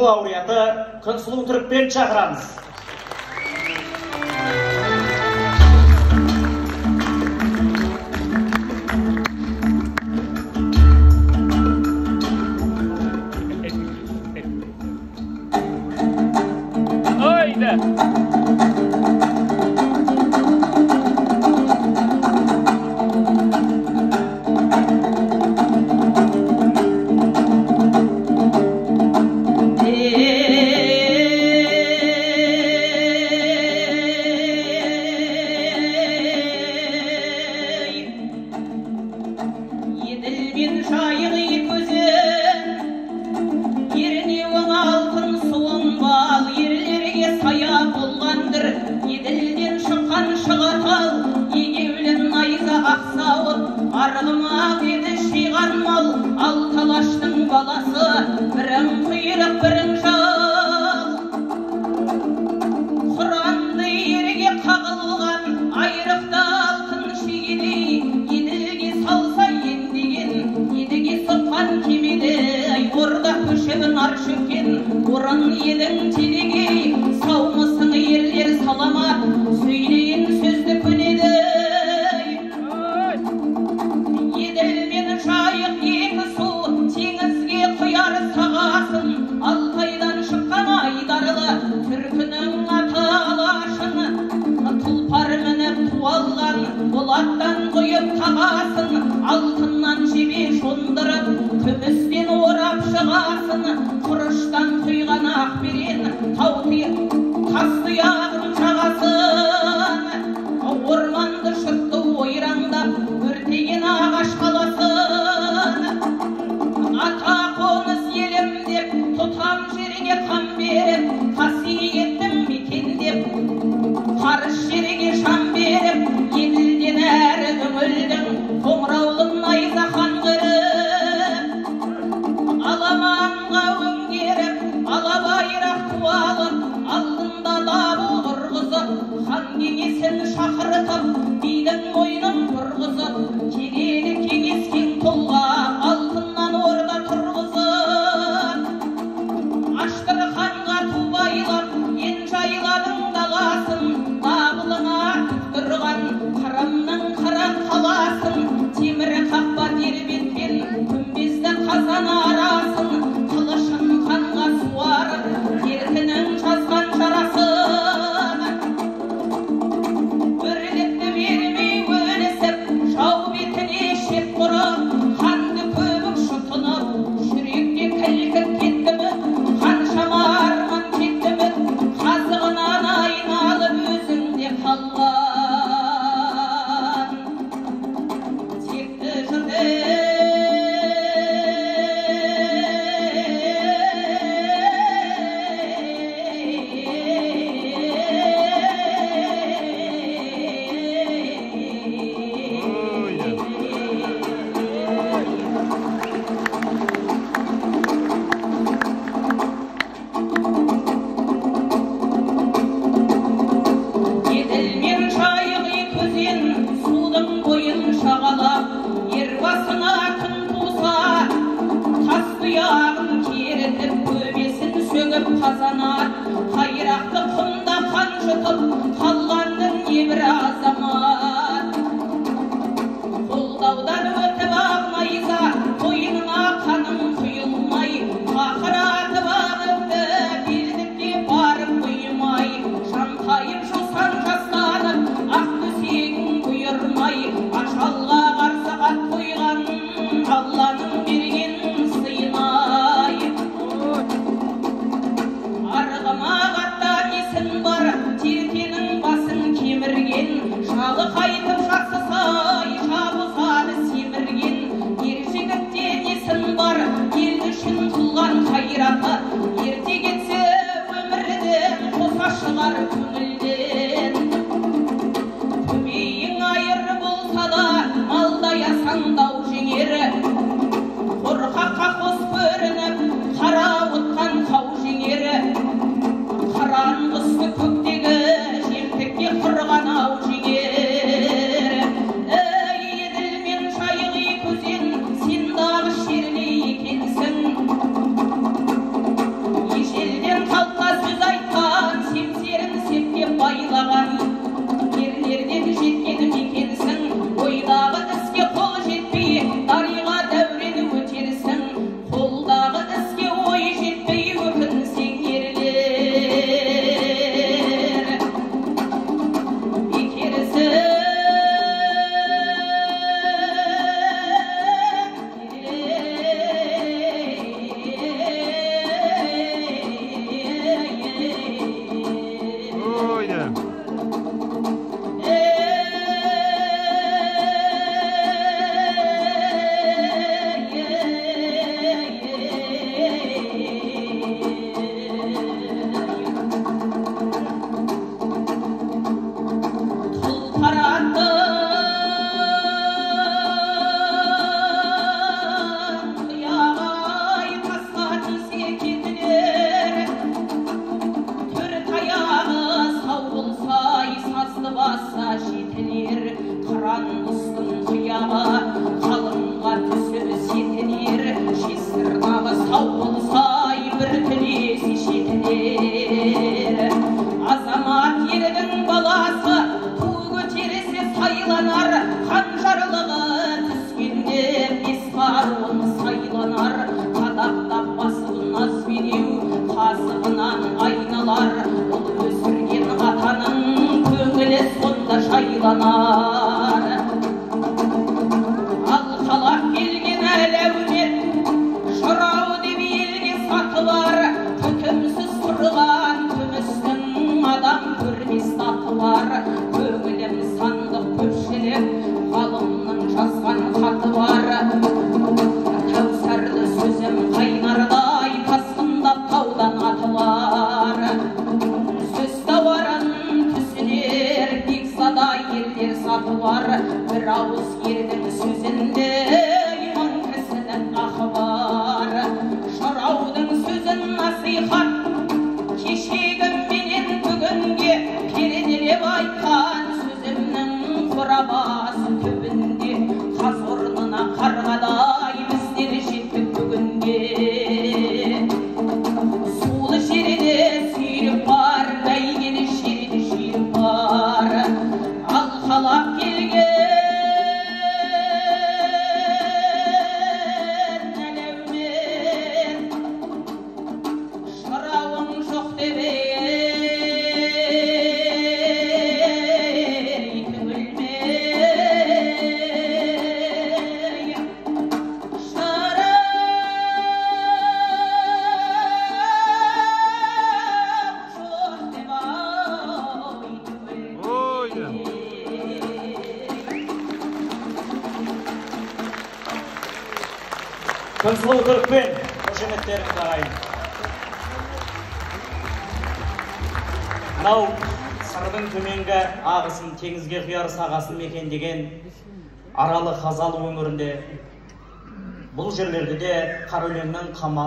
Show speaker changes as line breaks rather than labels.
лауреаты Күнсұлу Түрікпен шақырамыз.
Argama qatta nесін бар, теркенің басын қалар, ол өсірген атаның көңілі сонда шайланар. Алқалап келген әлеумет жырау деп елге сатылар, түкімсіз тұрған күмістің адам көрмес татылар. Көңілім сандық көпшілік ғалымның жазған хаты бар. Кәусарлы сөзім қайнардай тасқындап таудан атылар. Сөз тауарын түсінер бекзада елдер сатылар. Bir ауыз ердің сөзінде иман кісінің ақы бар. Жыраудың сөзін насихат кешегі менен бүгінге перделеп айтқан сөзімнің қорабасы түбінде қаз орнына қарғадай біздер жеттік бүгінге. Сулы жерде сүйрік бар, бәйгелі жерде жүйрік бар. Алқалап келген әлеумет жырауың жоқ деп
Күнсұлу Түрікпен қошеметтерін тағайын. Мынау сырдың төменгі ағысын теңізге құяр сағасын мекендеген аралы қазалы өңірінде бұл жерлерде де қара өлеңнің қамалы